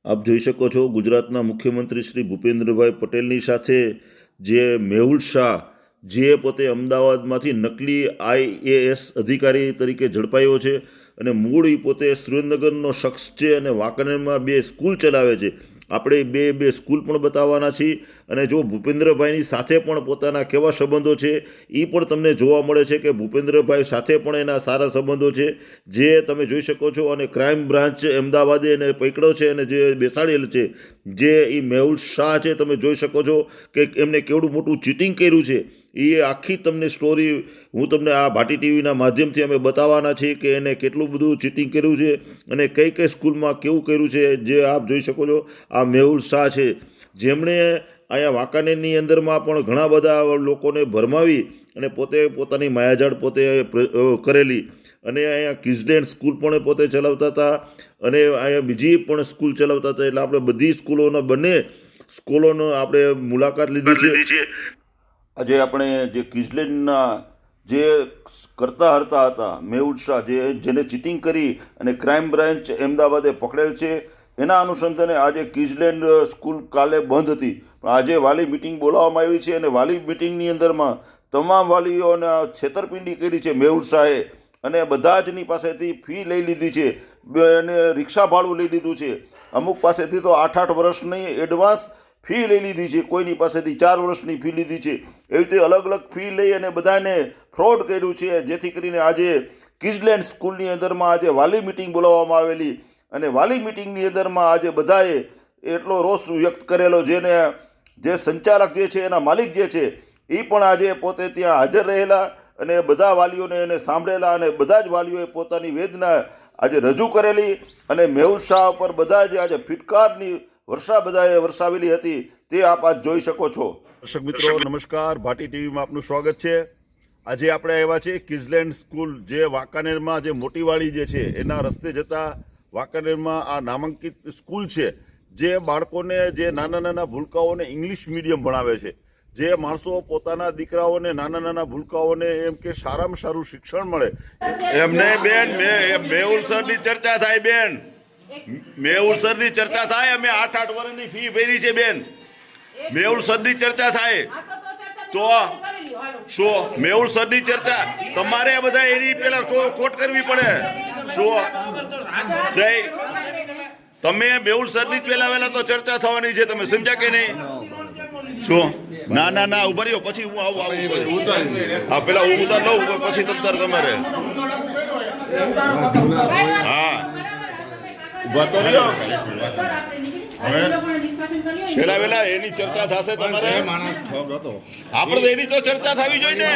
આપ જોઈ શકો છો ગુજરાતના મુખ્યમંત્રી શ્રી ભૂપેન્દ્રભાઈ પટેલની સાથે જે મેહુલ શાહ જે પોતે અમદાવાદમાંથી નકલી IAS અધિકારી તરીકે ઝડપાયો છે અને મૂળ એ પોતે સુરેન્દ્રનગરનો શખ્સ છે અને વાંકાનેરમાં 2 સ્કૂલ ચલાવે છે. આપણે બે સ્કૂલ પણ બતાવવાના છીએ અને જો ભૂપેન્દ્રભાઈની સાથે પણ પોતાના કેવા સંબંધો છે એ પણ તમને જોવા મળે છે કે ભૂપેન્દ્રભાઈ સાથે પણ એના સારા સંબંધો છે જે તમે જોઈ શકો છો. અને ક્રાઇમ બ્રાન્ચ અમદાવાદે એને પકડ્યો છે અને જે બેસાડેલ છે જે એ મેહુલ શાહ છે. તમે જોઈ શકો છો કે એમને કેવડું મોટું ચીટિંગ કર્યું છે. એ આખી તમને સ્ટોરી હું તમને આ ભાટી ટીવીના માધ્યમથી અમે બતાવવાના છીએ કે એને કેટલું બધું ચીટિંગ કર્યું છે અને કઈ કઈ સ્કૂલમાં કેવું કર્યું છે. જે આપ જોઈ શકો છો આ મેહુલ શાહ છે જેમણે અહીંયા વાંકાનેરની અંદરમાં પણ ઘણા બધા લોકોને ભરમાવી અને પોતે પોતાની માયાજાળ પોતે કરેલી અને અહીંયા કિઝલેન્ડ સ્કૂલ પણ પોતે ચલાવતા હતા અને અહીંયા બીજી પણ સ્કૂલ ચલાવતા હતા. એટલે આપણે બધી સ્કૂલોના બંને સ્કૂલોનો આપણે મુલાકાત લીધી છે. આજે આપણે જે કિઝલેન્ડના જે કરતા હરતા હતા મેહુલ શાહ જેને ચીટિંગ કરી અને ક્રાઇમ બ્રાન્ચ અમદાવાદે પકડેલ છે એના અનુસંધાને આજે કિઝલેન્ડ સ્કૂલ કાલે બંધ હતી પણ આજે વાલી મિટિંગ બોલાવવામાં આવી છે અને વાલી મિટિંગની અંદરમાં તમામ વાલીઓને છેતરપિંડી કરી છે મેહુલ શાહે અને બધા જની પાસેથી ફી લઈ લીધી છે અને રિક્ષા ભાડું લઈ લીધું છે. અમુક પાસેથી તો 8-8 વર્ષની એડવાન્સ ફી લઈ લીધી છે, કોઈની પાસેથી 4 વર્ષની ફી લીધી છે. એવી રીતે અલગ અલગ ફી લઈ અને બધાને ફ્રોડ કર્યું છે જેથી કરીને આજે કિઝલેન્ડ સ્કૂલની અંદરમાં આજે વાલી મિટિંગ બોલાવવામાં આવેલી અને વાલી મિટિંગની અંદરમાં આજે બધાએ એટલો રોષ વ્યક્ત કરેલો જે સંચાલક જે છે એના માલિક જે છે એ પણ આજે પોતે ત્યાં હાજર રહેલા અને બધા વાલીઓને એને સાંભળેલા અને બધા જ વાલીઓએ પોતાની વેદના આજે રજૂ કરેલી અને મેહુલ શાહ પર બધા જ આજે ફિટકારની વર્ષા બધાએ વરસાવેલી હતી તે આપ આજ જોઈ શકો છો. દર્શક મિત્રો નમસ્કાર, ભાટી ટીવીમાં આપનું સ્વાગત છે. આજે આપણે આવ્યા છે કિઝલેન્ડ સ્કૂલ જે વાંકાનેરમાં જે મોટીવાડી જે છે એના રસ્તે જતા વાંકાનેરમાં આ નામાંકિત સ્કૂલ છે જે બાળકોને જે નાના ભૂલકાઓને ઇંગ્લિશ મીડિયમ ભણાવે છે. જે માણસો પોતાના દીકરાઓને નાના ભૂલકાઓને એમ કે સારામાં સારું શિક્ષણ મળે એમને બેન મેહુલ સરની ચર્ચા થાય બેન મેહુલ સરની ચર્ચા થાય. અમે 8-8 વર્ષની ફી ભરી છે બેન. મેહુલ સરની ચર્ચા થાય તો શું મેહુલ સરની ચર્ચા તમારે બધા એની પેલા કોટ કરવી પડે. શું તમે મેહુલ સરની પેલા વેલા તો ચર્ચા થવાની છે. તમે સમજ્યા કે નહીં? શું ના ઉભા રહ્યો પછી હું આવું હા પેલા હું ઉતાર લઉં પછી તમતાર તમારે હા ઉભા તો રહ્યો. પેલા વેલા એની ચર્ચા થશે તમારે. આપણે તો એની તો ચર્ચા થવી જોઈએ ને.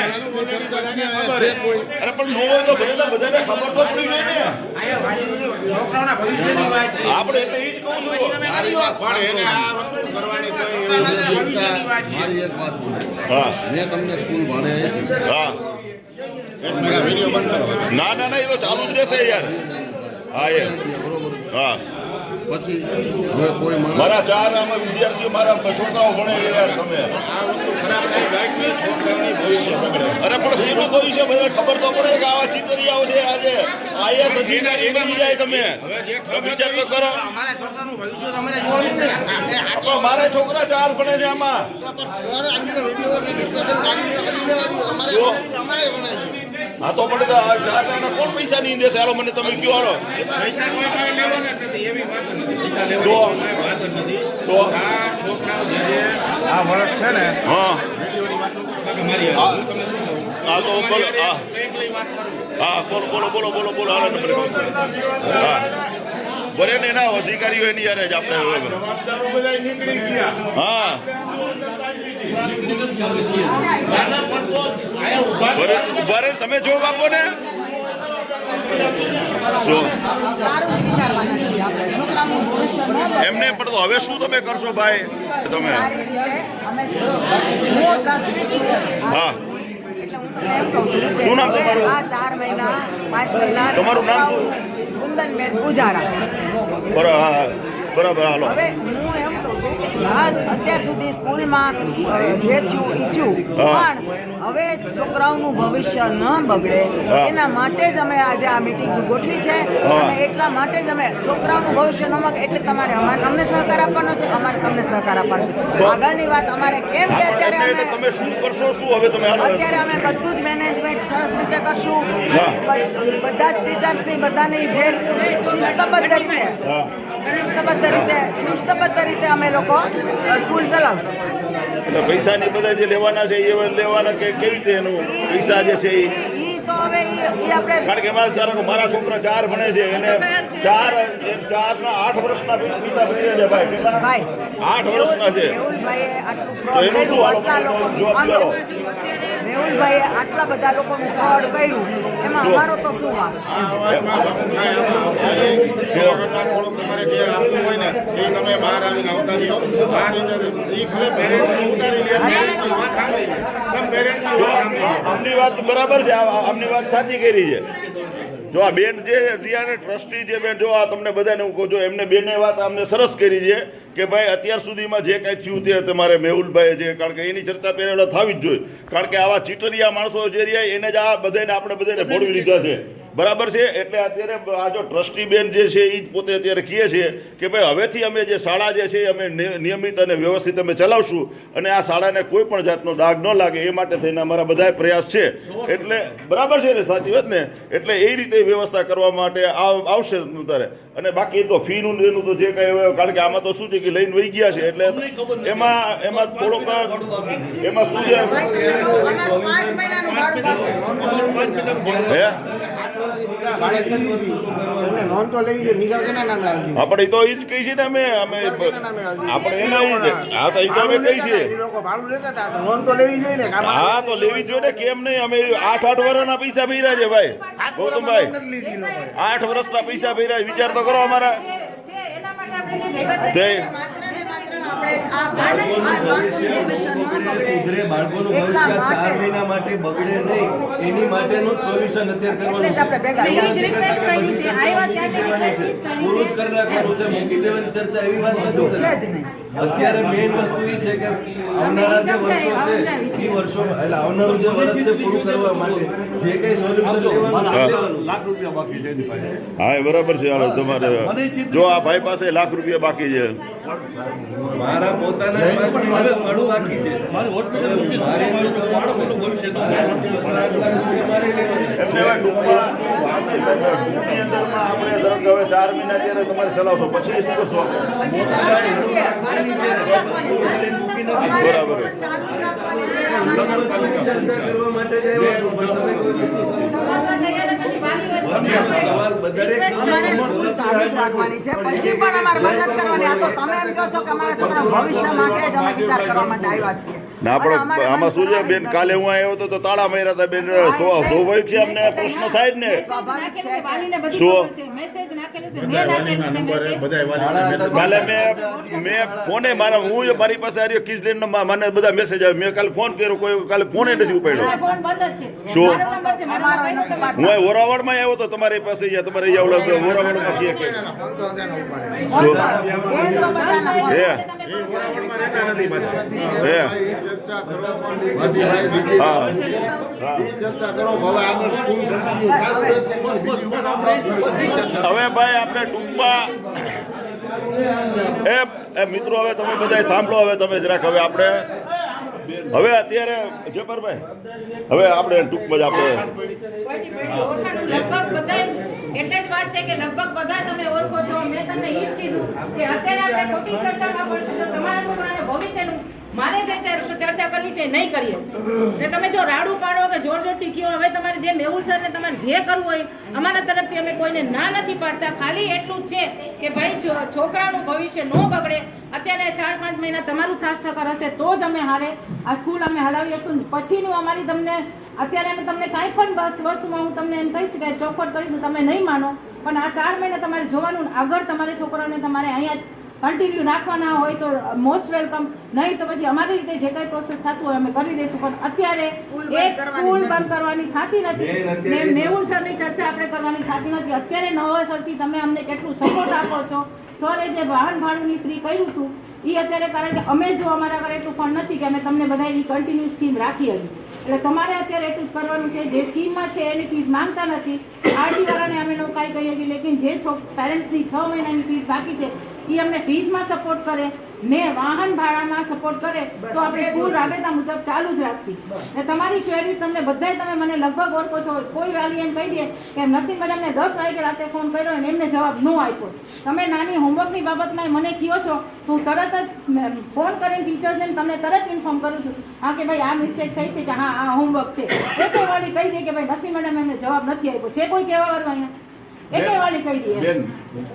અરે પણ નો હોય તો બધાને ખબર તો પડી જોઈએ ને. આપણે એટલે એ જ કહું છું. મારી એક વાત હા મેં તમને સ્કૂલ ભાડે હા વિડીયો બંધ કરો. ના એ તો ચાલુ જ રહેશે યાર. હા એ બરોબર. હા પછી હવે કોઈ મારા 4 આમાં વિદ્યાર્થીઓ મારા છોકરાઓ ભણે યાર. તમે આ વસ્તુ ખરાબ થાય ગાઈડથી છોકરાઓની ભવિષ્ય બગડે. અરે પણ સીનું ભવિષ્ય બધા ખબર તો પડે કે આવા ચીતરિયાઓ છે આજે IAS અધિકારી બની જાય. તમે વિચાર તો કરો. અમારા છોકરાનું ભવિષ્ય તમારે જોવાનું છે. પણ મારા છોકરા 4 ભણે છે આમાં. સર આજે તો વિડીયો ડિસ્કશન કરી લેવાની અમારે ભણાય. આ તો પડે 4 ના કોણ પૈસા નહીં દેશે? હાલો મને તમે કયો હાલો. પૈસા કોઈ પાસે લેવાના જ નથી એવી વાત નથી. પૈસા લેવાની વાત જ નથી. તો આ છોકરાઓ જે આ વર્ષ છે ને હા વિડીયોની વાત કરો મારી હું તમને શું કહું હા તો બોલો. હા ફ્રેન્કલી વાત કરું. હા બોલો હાલો તમે. હા બરે ને એના અધિકારીઓ એની યાર જ આપણે જવાબદારો બધા નીકળી ગયા. હા ઉભા રહે તમે જો બાપો ને એમને પણ તો હવે શું તમે કરશો ભાઈ? તમે હા શું નામ તમારું? 4 મહિના 5 મહિના તમારું નામ શું? કુંદન મેં પૂજારા. બરાબર હાલો. હવે હું એમ કહું છું કે અત્યાર સુધી સ્કૂલમાં જે થયું એ થયું, પણ હવે છોકરાઓનું ભવિષ્ય ન બગડે એના માટે જ અમે આજે આ મીટિંગ ગોઠવી છે. અને એટલા માટે જ અમે છોકરાઓનું ભવિષ્ય ન બગડે એટલે તમારે અમને સહકાર આપવાનો છે, અમારે તમને સહકાર આપવાનો છે. આગળની વાત અમારે કેમ કે અત્યારે તમે શું કરશો? શું હવે તમે અત્યારે અમે બધું જ મેનેજમેન્ટ સરસ રીતે કરશું. બધા જ ટીચર્સની બધાની જે શિસ્તબદ્ધ રીતે અમે લોકો સ્કૂલ ચલાવશું. એટલે પૈસાની બધા જે લેવાના છે એ લેવાના કે કેવી રીતે એનું પૈસા જે છે એ તો હવે ઈ આપણે કારણ કે ધારો કે મારા છોકરા 4 ભણે છે એને 4 ના 8 વર્ષના પૈસા ભરી છે ભાઈ 8 વર્ષના છે મેહુલભાઈએ આટલું તો ફ્રોડ એનું શું આટલા લોકો જવાબ કરો? મેહુલભાઈએ આટલા બધા લોકોનું ફ્રોડ કર્યું એમાં અમારો તો શું વાંક? થોડુંક તમારે જે આપવું હોય ને એ તમે બહાર આવીને અવતારી આ રીતે એ ભલે પેરેન્ટ્સને ઉતારી લે, પેરેન્ટ્સની વાત સાંભળી લે, તમે પેરેન્ટ્સની વાત સાંભળી લે. આમની વાત બરાબર છે, આમની વાત સાચી કરી છે. જો આ બેન જે રિયાને ટ્રસ્ટી જે બેન જો આ તમને બધાને હું કહું છું એમને બેને વાત અમને સરસ કરી છે કે ભાઈ અત્યાર સુધીમાં જે કાંઈ થયું તે તમારે મેહુલભાઈ જે કારણ કે એની ચર્ચા પહેલા થવી જ જોઈએ, કારણ કે આવા ચીટરિયા માણસો જે રહ્યા એને જ આ બધાને આપણે બધાને ભોળવી લીધા છે. બરાબર છે. એટલે અત્યારે આ જો ટ્રસ્ટી બેન જે છે એ જ પોતે અત્યારે કહે છે કે ભાઈ હવેથી અમે જે શાળા જે છે અમે નિયમિત અને વ્યવસ્થિત અમે ચલાવશું અને આ શાળાને કોઈ પણ જાતનો દાગ ન લાગે એ માટે થઈને અમારા બધા પ્રયાસ છે. એટલે બરાબર છે ને, સાચી વાત ને? એટલે એ રીતે વ્યવસ્થા કરવા માટે આવશે તારે. અને બાકી તો ફીનું એનું તો જે કાંઈ કારણ કે આમાં તો શું છે કે લઈને વહી ગયા છે એટલે એમાં થોડોક એમાં શું છે હે નોંધ તો લેવી જોઈએ. નિશાળ કેના નામે આવી? આપણે તો એ જ કહી છે ને અમે આપણે એના હા તો એ તો અમે કહી છીએ. એ લોકો ભાડું લેતા હતા તો નોંધ તો લેવી જોઈએ ને. હા તો લેવી જોઈએ ને, કેમ નહીં? અમે 8 વર્ષના પૈસા ભર્યા છે ભાઈ ગૌતમભાઈ, 8 વર્ષના પૈસા ભર્યા. વિચાર તો કરો અમારા સુધરે બાળકોનું ભવિષ્ય 4 મહિના માટે બગડે નહીં એની માટેનું જ સોલ્યુશન અત્યારે કરવાનું પૂરું જ કરી નાખવાનું છે. મૂકી દેવાની ચર્ચા એવી વાત નથી કરતા. અત્યારે મેઇન વસ્તુ એ છે કે આવનારા જે વર્ષો છે એ વર્ષો એટલે આવનારું જે વર્ષ છે પૂરું કરવા માટે જે કઈ સોલ્યુશન લેવાનું હા એ બરાબર છે. હાલો તમારે જો આ ભાઈ પાસે લાખ રૂપિયા બાકી છે. મારા પોતાના 5 મહિનાનું ભાડું બાકી છે. આપણે હવે 4 મહિના ત્યારે તમારે ચલાવશો પછી શું કરશો? બરાબર ચર્ચા કરવા માટે જ આવ્યો છું, પણ તમે કોઈ વસ્તુ દરેક રાખવાની છે પછી પણ અમારે મહેનત કરવાની. આ તો તમે એમ કહો છો કે અમારા છોકરા ભવિષ્ય માટે જ અમે વિચાર કરવા માટે આવ્યા છીએ. ના આપણે આમાં શું છે બેન, કાલે હું આવ્યો હતો તો તાળા માર્યા હતા બેન. સ્વાભાવિક છે, અમને પ્રશ્ન થાય જ ને. કાલે મેં ફોને મારી પાસે આવ્યો કિસડેન મને બધા મેસેજ આવ્યો. મેં કાલે ફોન કર્યો, કોઈ કાલે ફોને નથી ઉપાડ્યો. શું હું ઓરાવળમાં આવ્યો તો તમારી પાસે તમારે ઓરાવળમાં કહે કે હવે ભાઈ આપણે ટૂંકમાં એ મિત્રો હવે તમે બધા સાંભળો. હવે તમે જરાક હવે આપણે હવે અત્યારે જબરભાઈ હવે આપણે ટૂંકમાં જ આપણે એટલે જ વાત છે કે લગભગ બધા તમે ઓળખો છો. મેં તમને એ જ કીધું કે અત્યારે આપણે ખોટી ચર્ચામાં પડશું તો તમારા છોકરાને ભવિષ્યનું મારે જે ચર્ચા કરવી છે નહીં કરીએ. ને તમે જો રાડું પાડો કે જોર જોરથી કયો, હવે તમારે જે મેહુલ સર ને તમારે જે કરવું હોય અમારા તરફથી અમે કોઈને ના નથી પાડતા. ખાલી એટલું જ છે કે ભાઈ છોકરાનું ભવિષ્ય ન બગડે. અત્યારે 4-5 મહિના તમારું સાથ સહકાર હશે તો જ અમે હારે આ સ્કૂલ અમે હલાવી હતું. પછીનું અમારી તમને અત્યારે અમે તમને કાંઈ પણ વસ્તુમાં હું તમને એમ કહીશ કે ચોખવટ કરીશ તમે નહીં માનો, પણ આ 4 મહિના તમારે જોવાનું. આગળ તમારે છોકરાઓને તમારે અહીંયા કન્ટિન્યુ રાખવાના હોય તો મોસ્ટ વેલકમ, નહીં તો પછી અમારી રીતે જે કઈ પ્રોસેસ થતું હોય અમે કરી દઈશું. પણ અત્યારે સ્કૂલ બંધ કરવાની થતી નથી ને મેહુલ સરની ચર્ચા આપણે કરવાની થતી નથી. અત્યારે નવેસરથી તમે અમને કેટલું સપોર્ટ આપો છો. સરે જે વાહન ભાડુંની ફ્રી કર્યું હતું એ અત્યારે કારણ કે અમે જો અમારા ઘરે એટલું ફંડ નથી કે અમે તમને બધા એની કન્ટિન્યુ સ્કીમ રાખી હતી, એટલે તમારે અત્યારે એટલું જ કરવાનું છે. જે સ્કીમમાં છે એની ફીસ માંગતા નથી, આરટી વાળાને અમે લોકો કાંઈ કહીએ છીએ, લેકિન જે પેરેન્ટ્સની 6 મહિનાની ફીસ બાકી છે એ અમને ફીસમાં સપોર્ટ કરે ને વાહન ભાડામાં સપોર્ટ કરે તો આપણે સ્કૂલ રાબેતા મુજબ ચાલુ જ રાખશી. ને તમારી ક્વેરીઝ તમને બધાય તમે મને લગભગ ઓળખો છો. કોઈ વાલી એમ કહી દે કે નસીમ મેડમને 10 વાગે રાતે ફોન કર્યો અને એમને જવાબ ન આપ્યો. તમે નાની હોમવર્કની બાબતમાં મને કહો છો તો હું તરત જ ફોન કરીને ટીચર્સને તમને તરત ઇન્ફોર્મ કરું છું, હા કે ભાઈ આ મિસ્ટેક થઈ છે કે હા આ હોમવર્ક છે. એક વાલી કહી દે કે ભાઈ નસીમ મેડમ એમને જવાબ નથી આપ્યો છે, કોઈ કહેવા વાળું અહીંયા એક વાલી કહી દે. બેન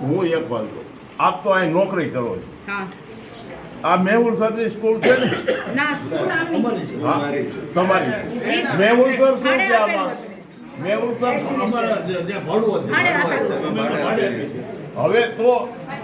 હું એક વાત કહું, આપ તો અહીં નોકરી કરો છો, હા આ મેહુલ સરની સ્કૂલ છે ને? ના સ્કૂલ આમની છે. હા, તમારી મેહુલ સર શું છે આમાં? મેહુલ સર ભાડે રાખેલું છે. હવે તો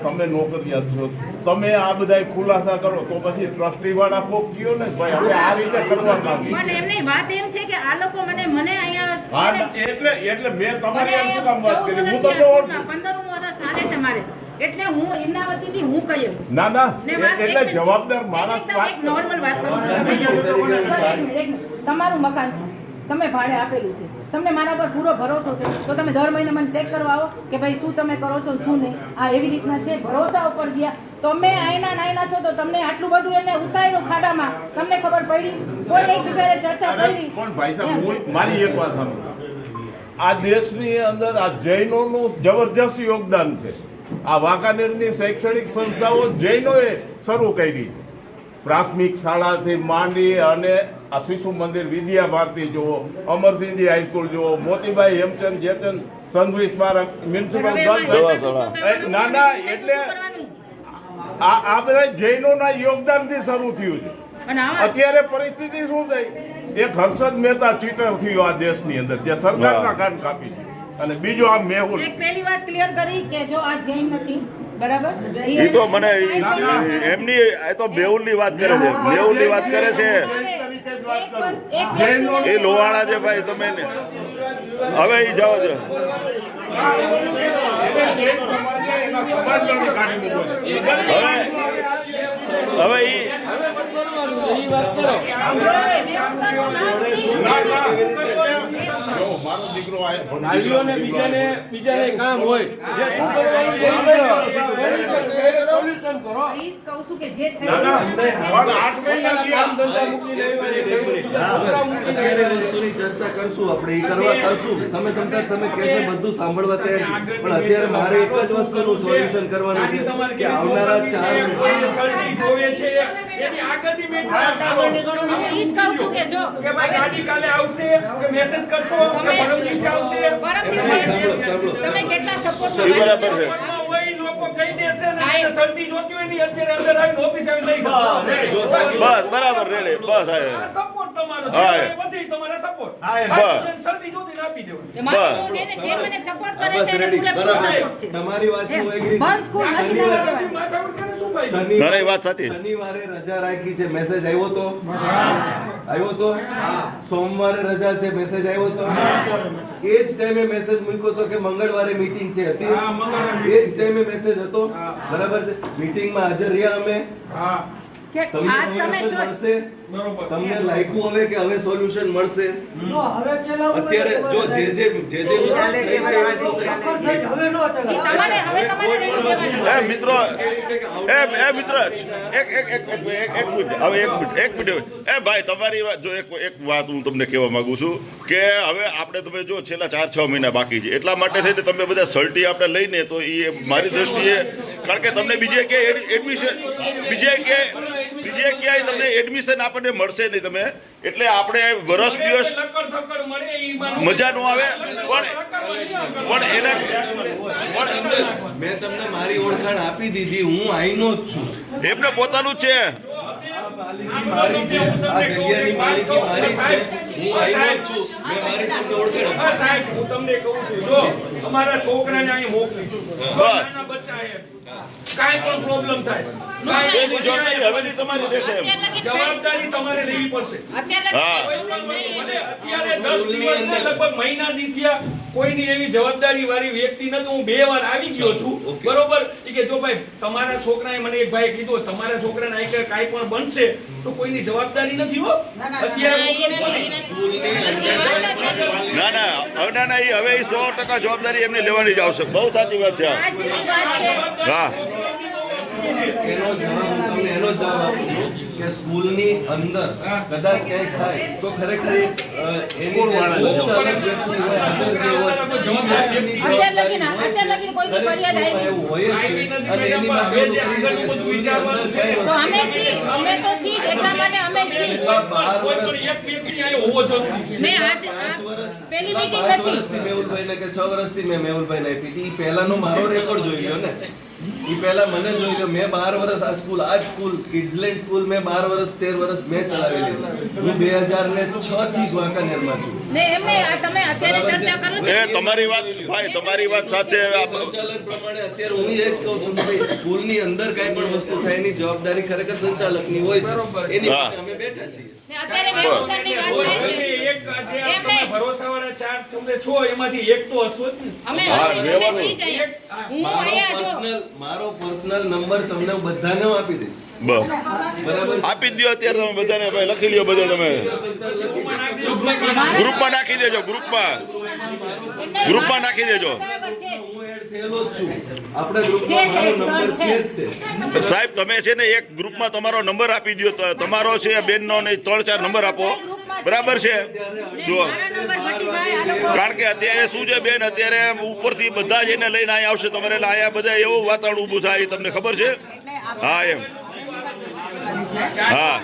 તમે નોકરિયાત છો, તમે આ બધા ખુલાસા કરો તો પછી ટ્રસ્ટી વાળા કોક કયો ને ભાઈ હવે આ રીતે કરવા માંગી. પણ એમની વાત એમ છે કે આ લોકો મને અહીંયા હા એટલે મેં તમારી મને શું કામ વાત કરી? હું 14 તમને ઓળખું. 15 વર્ષ ચાલે છે મારે, એટલે હું એમના વતીથી હું કહ્યું. ના ના ને વાત એટલે એક- જવાબદાર માણસ એકદમ વાત એક નોર્મલ વાત કરું છું. એક મિનિટ. તમારું મકાન છે, તમે ભાડે આપેલું છે, તમને મારા પર પૂરો ભરોસો છે, તો તમે દર મહિને મને ચેક કરવા આવો કે ભાઈ શું તમે કરો છો શું નહીં. આ એવી રીતના છે, ભરોસા ઉપર ગયા તમે આયના નાયના છો તો તમને આટલું બધું એને ઉતાર્યું ખાડામાં, તમને ખબર પડી? કોઈ એક બીજાને ચર્ચા કરી? પણ ભાઈ સાહેબ હું મારી એક વાત સાંભળો, આ દેશની અંદર આ જૈનોનું જબરજસ્ત યોગદાન છે. આ વાંકાનેરની શૈક્ષણિક સંસ્થાઓ જૈનોએ શરૂ કરી છે. પ્રાથમિક શાળાથી માંડી અને આ શિશુ મંદિર, વિદ્યા ભારતી જુઓ, અમરસિંહજી હાઈસ્કૂલ જુઓ, મોતીબાઈ હેમચંદ જેતન સંઘવી સ્મારક, મ્યુનિસિપલ ગર્લ્સ. ના ના એટલે આ બધા જૈનોના યોગદાનથી શરૂ થયું છે. અને આમાં અત્યારે પરિસ્થિતિ શું થઈ? એક હર્ષદ મહેતા ચીટર થયો આ દેશની અંદર, જે સરકારના કાન કાપી દીધું. અને બીજો આ મેહુલ. એક પહેલી વાત ક્લિયર કરી કે જો આ જૈન નથી, બરાબર? એ તો મને એમની એ તો મેહુલની વાત કરે છે, મેહુલની વાત કરે છે. એ લોહાણા છે ભાઈ, તમે ને હવે એ જાઓ છો. હવે મારો દીકરો વાલીઓને બીજાને કામ હોય જે શું કરવાનું સોલ્યુશન કરો. એ જ કહું છું કે જે થઈ ના, ના. ગયું. પણ 8 મહિના કામ ધંધા મૂકીને અત્યારે વસ્તુની ચર્ચા કરશું, આપણે એ કરવા કરશું. તમે કહેશો બધું સાંભળવા તૈયાર છું, પણ અત્યારે મારે એક જ વસ્તુનું સોલ્યુશન કરવાનું છે કે આવનારા 4 જોવે છે એની આગળની મીટિંગ હું ઈ જ કહું છું કે જો કે ભાઈ ગાડી કાલે આવશે કે મેસેજ કરશો કે પરમ દિવસે આવશે પરમ દિવસે સાંભળો. તમે કેટલા સપોર્ટ એ બરાબર છે. ઘરમાં હોય લોકો કહી દેશે ને એને શરતી જોતી હોય ને અત્યારે અંદર આવીને ઓફિસ આવીને લઈ ગયો બસ બરાબર રેડે બસ આવે. સપોર્ટ તમારો હા. છે બધી તમારા સપોર્ટ બસ. શરતી જોતી ને આપી દેવાની માણસો જેને જે મને સપોર્ટ કરે બસ છે એને રેડી, પૂરેપૂરો બરાબર. સપોર્ટ છે. તમારી વાત હું એગ્રી બંધ સ્કૂલ નથી થવા દેવાની. માથાકૂટ કરે શું ભાઈ ના, એ વાત સાચી. શનિવારે રજા રાખી છે, મેસેજ આવ્યો તો? આવ્યો તો? સોમવારે રજા છે, મેસેજ આવ્યો તો? એ જ ટાઈમે મેસેજ મૂક્યો તો કે મંગળવારે મીટિંગ છે, હતી? હા, મંગળવારે એ જ ટાઈમે મેસેજ હતો, બરાબર છે. મીટિંગમાં હાજર રહ્યા અમે. હા કે તમને આજ તમે સોલ્યુશન જો મળશે? બરોબર તમને લાગ્યું હવે કે હવે સોલ્યુશન મળશે? અત્યારે જો જે વસ્તુ થઈ છે એ વસ્તુ થઈ. ઈ તમારે હવે તમારે રેડી દેવાનું. એ મિત્રો એ મિત્ર એક મિનિટ હવે એક મિનિટ એ ભાઈ તમારી વાત જો એક વાત હું તમને કહેવા માંગુ છું કે હવે આપણે તમે જો છેલ્લા 4-6 મહિના બાકી છે એટલા માટે થઈને તમે બધા સર્ટી આપણે લઈને તો એ મારી દ્રષ્ટિએ કારણ કે તમને બીજે ક્યાંય એડમિશન બીજે ક્યાંય તમને એડમિશન આપણને મળશે નહીં તમે એટલે આપણે વર્ષ દિવસ લકડ થકડ મળે ઈ મજા ન આવે પણ એના મેં તમને મારી ઓળખાણ આપી દીધી, હું આઈનો જ છું. એમને પોતાનું છે આ માલિકી મારી છે, આ જગ્યાની માલિકી મારી જ છે, હું આઈનો જ છું. મેં મારી તમને ઓળખાણ હા સાહેબ હું તમને કહું છું જો અમારા છોકરાને અહીં મોકલી જો નાના બચ્ચા અહીંયા કાંઈ પણ પ્રોબ્લેમ થાય એની જવાબદારી હવેલી તમારી રહેશે એમ. જવાબદારી તમારે લેવી પડશે અત્યારે હા. કોઈ પણ વસ્તુ ભલે અત્યારે 10 દિવસ ને લગભગ મહિના દી થયા કોઈની એવી જવાબદારી વાળી વ્યક્તિ નથી. હું 2 વાર આવી ગયો છું, Okay. બરોબર. ઈ કે જો ભાઈ તમારા છોકરાએ મને એક ભાઈ કીધું તમારા છોકરાને આ કે કાંઈ પણ બનશે તો કોઈની જવાબદારી નથી હો. અત્યારે ના ના એ હવે 100% જવાબદારી એમને લેવાની જ આવશે. બહુ સાચી વાત છે આ. આજની વાત છે. હા એનો જવાબ હું તમને એનો જ જવાબ આપું છું કે સ્કૂલની અંદર કદાચ કંઈક થાય તો ખરેખર એની જે સંચાલક વ્યક્તિ હોય, હાજર જે હોય, એ વ્યક્તિની અત્યાર જવાબદારી લગીન કોઈ દી ફરિયાદ આવી? એવું હોય જ છે. અને એની માટે હવે એવું જે કરી આગળનું શકે બધું સ્કૂલની વિચારવાનું અંદર છે. કઈ તો વસ્તુ અમે છીએ, અમે તો છીએ જ, એટલા માટે અમે છીએ. કોઈ પણ એક વ્યક્તિ અહીંયા હોવો જરૂરી છે. મેં આજ પહેલી મીટિંગ 5 નથી. વર્ષથી મેહુલભાઈને કે 6 વર્ષથી મેં મેહુલભાઈને આપી હતી. ઈ પહેલાનો મારો રેકોર્ડ જોઈ લ્યો ને. ઈ પહેલા મને જોઈ લ્યો. મેં 12 વર્ષ આ સ્કૂલ કિડ્સલેન્ડ સ્કૂલ મેં 12 વર્ષ 13 વર્ષ મેં ચલાવેલી છે. હું 2006 થી જ વાંકાનેરમાં છું. ને એમને આ તમે અત્યારે ચર્ચા કરો છો. એ તમારી વાત ભાઈ, તમારી વાત સાચે. સંચાલન પ્રમાણે અત્યારે હું એ જ કહું છું કે ભાઈ સ્કૂલની અંદર કાંઈ પણ વસ્તુ થાય એની જવાબદારી ખરેખર સંચાલકની હોય છે. એની હા. માટે અમે બેઠા છીએ. ને અત્યારે મેહુલસરની વાત થાય છે. તમે એક જે આ તમે ભરોસાવાળા 4 સમજે છો એમાંથી એક તો હશો જ ને. અમે હા, અમે રહેવાનું. છીએ જ અહીંયા. હું અહીંયા જો મારો પર્સનલ નંબર તમને બધાને હું આપી દઈશ. બસ બરાબર છે? આપી જ દો અત્યારે તમે બધાને. ભાઈ લખી લ્યો બધા તમે ગ્રુપમાં નાખી દેજો. ગ્રુપમાં નાખી દેજો. બરાબર છે જ. હું એડ થયેલો જ છું. આપણા ગ્રુપમાં મારો નંબર છે જ તે. સાહેબ તમે છે ને એક ગ્રુપમાં તમારો નંબર આપી દો. તો તમારો છે બેનનો ને 3-4 નંબર આપો. બરાબર છે શું? મારા નંબર ભટ્ટીભાઈ આ લોકો કારણ કે અત્યારે શું છે બેન, અત્યારે ઉપરથી બધા જ એને લઈને અહીંયા આવશે. તમારે એટલે અહીંયા બધા એવું વાતાવરણ ઊભું થાય, તમને ખબર છે? હા એમ. હા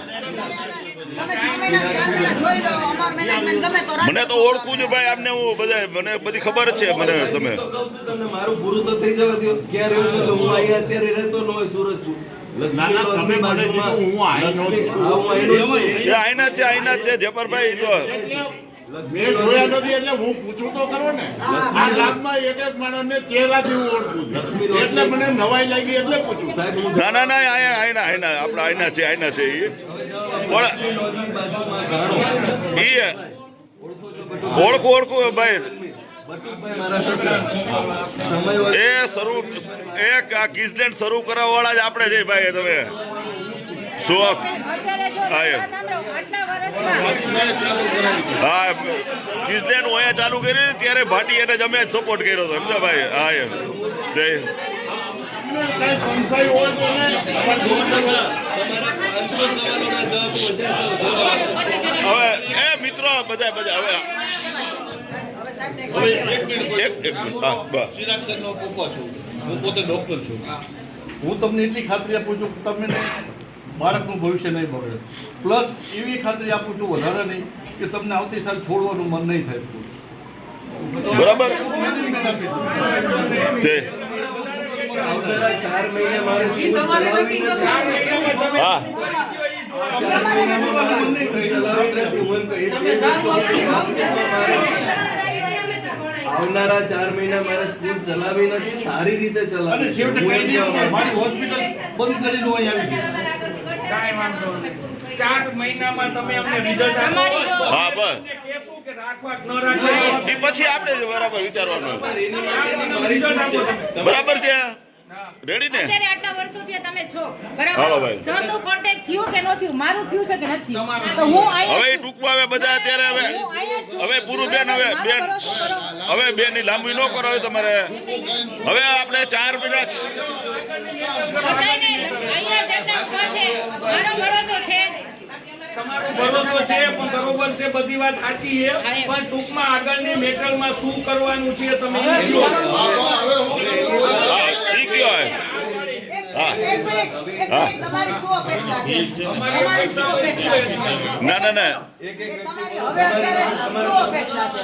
તમે 6 મહિના 4 મહિના જોઈ લો, અમાર મેનેજમેન્ટ ગમે તો મને તો ઓળખું છું ભાઈ. આમને હું બધા મને બધી ખબર જ છે. મને તમે તો કહું છું તમને મારું પૂરું તો થઈ જવા દો. ક્યાં રહ્યો છું? હું અહીંયા અત્યારે રહેતો ન હોય, સુરત છું. લક્ષ્મી રોડની બાજુમાં લક્ષ્મી હા, હું અહીંનો જ છું. એ આઈના જ છે જયપરભાઈ. તો મેં જોયા નથી એટલે હું પૂછું તો ખરો ને. આ ગામમાં એક માણસને ચહેરાથી હું ઓળખું છું. એટલે મને નવાઈ લાગી એટલે પૂછું. સાહેબ હું ના ના ના આઈના આપણા આઈના છે ઈ. હવે જવાબ આપું. લક્ષ્મી રોડની બાજુમાં ગાણો. ઈ ઓળખો છો બટુકભાઈ? ઓળખું ભાઈ. બટુકભાઈ મારા સસરા. સમય હોય એ શરૂ એક આ કિઝલેન્ડ શરૂ કરવા વાળા જ આપણે છે ભાઈ. તમે શોખ અત્યારે જો હા, એમ. વાત સાંભળો, આટલા વર્ષમાં હા કિઝલેન્ડ હું અહીંયા ચાલુ કરી ત્યારે ભાટી એને જ અમે સપોર્ટ કર્યો હતો. સમજા ભાઈ? હા એમ. જય કાંઈ સંશય હોય તો ને 100% તમારા 500 સવાલોના જવાબ 50 જવાબ હવે એ મિત્રો બધા હવે એક મિનિટ. હા બસ. ચિરાગ સરનો પપ્પા છું. હું પોતે ડોક્ટર છું. હું તમને એટલી ખાતરી આપું છું કે તમને બાળકનું ભવિષ્ય નહીં બગડે. પ્લસ એવી ખાતરી આપું છું વધારે નહીં કે તમને આવતી સાલ છોડવાનું મન નહીં થાય સ્કૂલ. બરાબર મેનેજમેન્ટ આપી દઉં. તે આવનારા 4 મહિને મારે સ્કૂલ ચલાવવી નથી. હા 4 મહિનામાં મારે સ્કૂલ ચલાવવી નથી. હું એમ કહું, એટલી જ વસ્તુ કે બાસ્કેટમાં મારે આવનારા 4 મહિના મારે સ્કૂલ ચલાવવી નથી, સારી રીતે અને ચલાવવી છે. છેવટે હું કઈ એમ નહીં, કહેવા માંગુ મારી હોસ્પિટલ બંધ કરીને હું અહીં આવી જઈશ. કાંઈ વાંધો નહીં. 4 મહિનામાં તમે અમને રિઝલ્ટ આપો. તમારી જો- હા, બસ. તમને કહેશું કે રાખવા કે ન રાખવા. એ પછી આપણે જ બરાબર વિચારવાનું. છું. એની માટેની મારી ચૂક છે. બરાબર છે? રેડી ને? અત્યારે આટલા વર્ષોથી તમે છો, હાલો બરાબર? ભાઈ. સરનું કોન્ટેક્ટ થયું કે ન થયું? મારું થયું છે કે નથી થયું? તો હું અહીંયા હવે છું. ટૂંકમાં હવે બધા અત્યારે હું અહીંયા છું. હવે પૂરું બેન. હવે મારો બેન ભરોસો કરો. હવે બેન ની લાંબી ન કરો હવે તમારે. હવે આપણે 4 મહિના બધાયને અહીંયા જેટલા ઉભા છે, મારો ભરોસો છે. તમારો ભરોસો છે પણ બરોબર છે, બધી વાત સાચી છે, પણ ટૂંકમાં આગળની મેટલમાં શું કરવાનું છે તમે એ કહો. હા ઠીક હોય. હા એક મિનિટ, તમારી શું અપેક્ષા છે? અમારી તમારી શું અપેક્ષા છે? ના ના ના એક એ તમારી હવે અત્યારે શું અપેક્ષા છે?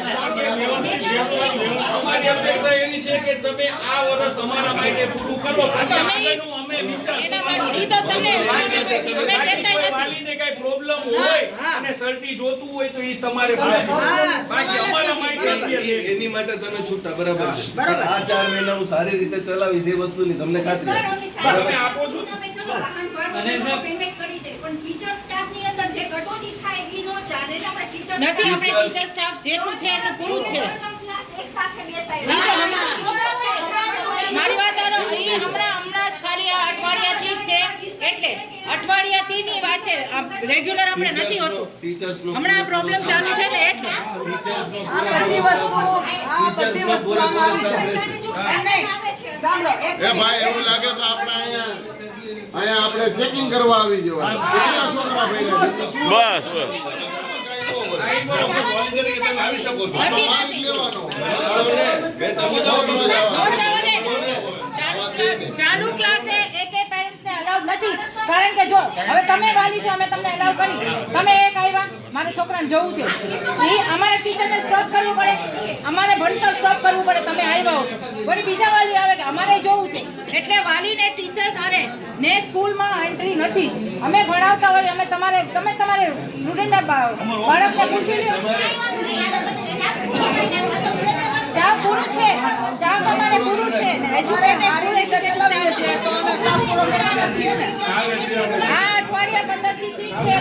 અમારી અપેક્ષા એવી છે કે તમે આ વર્ષ અમારા માટે પૂરું કરો, પછી આગળનું અમે વિચારશું. એના માટે ઈ તો તમને અમે કહેતા નથી. વાલીને કાંઈ પ્રોબ્લેમ હોય અને શરતી જોતું હોય તો ઈ તમારે પૂછવું. હા, બાકી સવાલ જ અમારા નથી. માટે બરાબર. ઈ છે. એની માટે તમે છૂટા બરાબર છે. બરાબર. આ 4 મહિના હું સારી રીતે ચલાવીશ એ વસ્તુની તમને ખાતરી છે. તમે આપો છો નથી આપણે ટીચર સ્ટાફ જેટલું છે એટલું પૂરું છે. મારી વાત સાંભળો. ઈ હમણાં જ ખાલી આ અઠવાડિયાથી જ છે, એટલે અઠવાડિયાથી ની વાત છે. રેગ્યુલર આપણે નથી હોતું. હમણાં આ પ્રોબ્લેમ ચાલુ છે ને એટલે આ બધી વસ્તુ આમાં આવી જાય. સાંભળો, એક એ ભાઈ એવું લાગે તો આપણે અહીંયા આપણે ચેકિંગ કરવા આવી જવાનું કેટલા છોકરા ભર્યા છે? શું બસ આવી શકો છો. નથી ભાગ નથી લેવાનો ચાલુ ક્લાસે એકે પેરેન્ટ્સને અલાઉ નથી, કારણ કે જો હવે તમે વાલી છો, અમે તમને અલાઉ કરી, તમે એક આવ્યા, મારે છોકરાને જવું છે, ઈ અમારે ટીચરને સ્ટોપ કરવું પડે, અમારે ભણતર સ્ટોપ કરવું પડે, તમે આવ્યા હો, વળી બીજા વાલી આવે કે અમારે જવું છે, એટલે વાલીને ટીચર સારે ને સ્કૂલમાં એન્ટ્રી નથી જ. અમે ભણાવતા હોય, અમે તમારે સ્ટુડન્ટને બાળકને પૂછી લ્યો. સ્ટાફ પૂરું છે, સ્ટાફ અમારે પૂરું છે ને એજ્યુકેટેડ છે, તો અમે કામ પૂરો કરવાના છીએ ને. આ અઠવાડિયા 15 થી છે.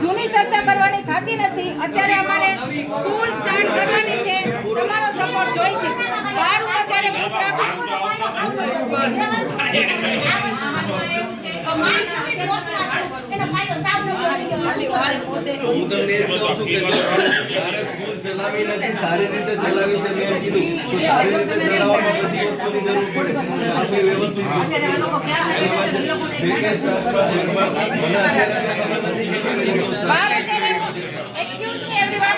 જૂની ચર્ચા કરવાની થતી નથી. અત્યારે અમારે સ્કૂલ સ્ટાર્ટ કરવાની છે, તમારો સપોર્ટ જોઈ છે. બાર હું અત્યારે ગ્રુપ રાખું છું. હું તમને એ જ કહું છું કે તારે સ્કૂલ ચલાવી નથી, સારી રીતે ચલાવી છે. મેં કીધું તો સારી રીતે ચલાવવામાં બધી વસ્તુની જરૂર પડે. આપણે વ્યવસ્થિત જે કંઈ એક્સક્યુઝ મી એવરીવન,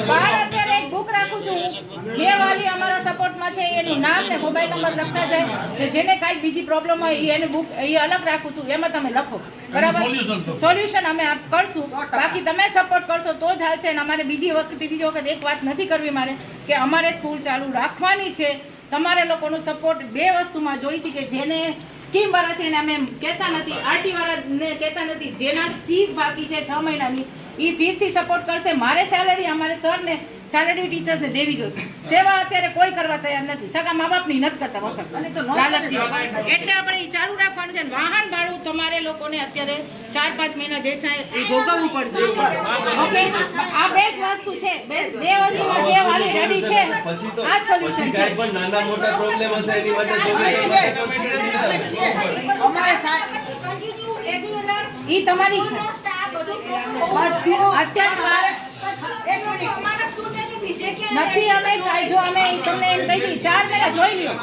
બહાર અત્યારે એક બુક રાખું છું. જે વાલી અમારા સપોર્ટમાં છે એનું નામ ને મોબાઈલ નંબર લખતા જાય, ને જેને કાંઈ બીજી પ્રોબ્લેમ હોય એની બુક એ અલગ રાખું છું, એમાં તમે લખો, બરાબર? સોલ્યુશન અમે આપ કરશું. બાકી તમે સપોર્ટ કરશો તો જ હાલશે. અને અમારે બીજી વખત એક વાત નથી કરવી મારે, કે અમારે સ્કૂલ ચાલુ રાખવાની છે. તમારે લોકોનો સપોર્ટ બે વસ્તુમાં જોઈશે, કે જેને સ્કીમ વાળા છે એને અમે કહેતા નથી, આરટી વાળાને કહેતા નથી, જેના ફીસ બાકી છે 6 મહિનાની એ ફીસથી સપોર્ટ કરશે. મારે સેલરી, અમારે સરને સેલરી ટીચર્સને દેવી જોશે. સેવા અત્યારે કોઈ કરવા તૈયાર નથી, સગા મા બાપની નથી કરતા વખત લાલચથી. એટલે આપણે એ ચાલુ રાખવાનું છે. વાહન ભાડું તમારે લોકોને અત્યારે 4-5 મહિના જૈસા એ ભોગવવું પડશે. ઓકે, આ બે જ વસ્તુ છે, બે વસ્તુમાં જે વાલી રેડી છે આ જ સોલ્યુશન છે. કાંઈ પણ નાના મોટા પ્રોબ્લેમ હશે એની માટે સોલ્યુશન અમારે સાથ ઈ તમારી છે. અત્યારે નથી અમે કાંઈ, જો અમે તમને એમ કહી દઈએ 4 મહિના જોઈ લ્યો.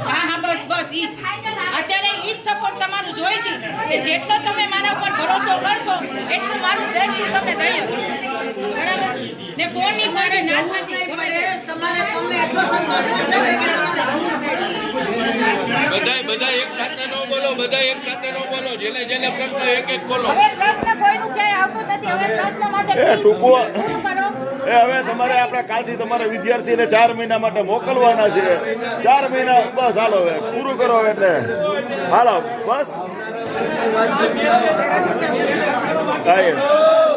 હા હા, બસ બસ ઈ જ. અત્યારે ઈ જ સપોર્ટ તમારું જોઈ છે, કે જેટલો તમે મારા ઉપર ભરોસો કરશો એટલું મારું બેસ્ટ હું તમને દઈએ, બરાબર ને? ફોનની કોઈ ના નથી. તમારે તમને એટલો સંતોષ થશે ને કે તમારે બધા એક સાથે ન બોલો, બધા એક સાથે ન બોલો, જેને પ્રશ્ન એક બોલો. હવે પ્રશ્ન કોઈનું ક્યાંય આવતો નથી. હવે પ્રશ્ન માટે please ટૂંકો- પૂરું કરો. હવે તમારે આપણે કાલથી તમારા વિદ્યાર્થીને 4 મહિના માટે મોકલવાના છે. 4 મહિના બસ હાલો, હવે પૂરું કરો એટલે હાલો બસ.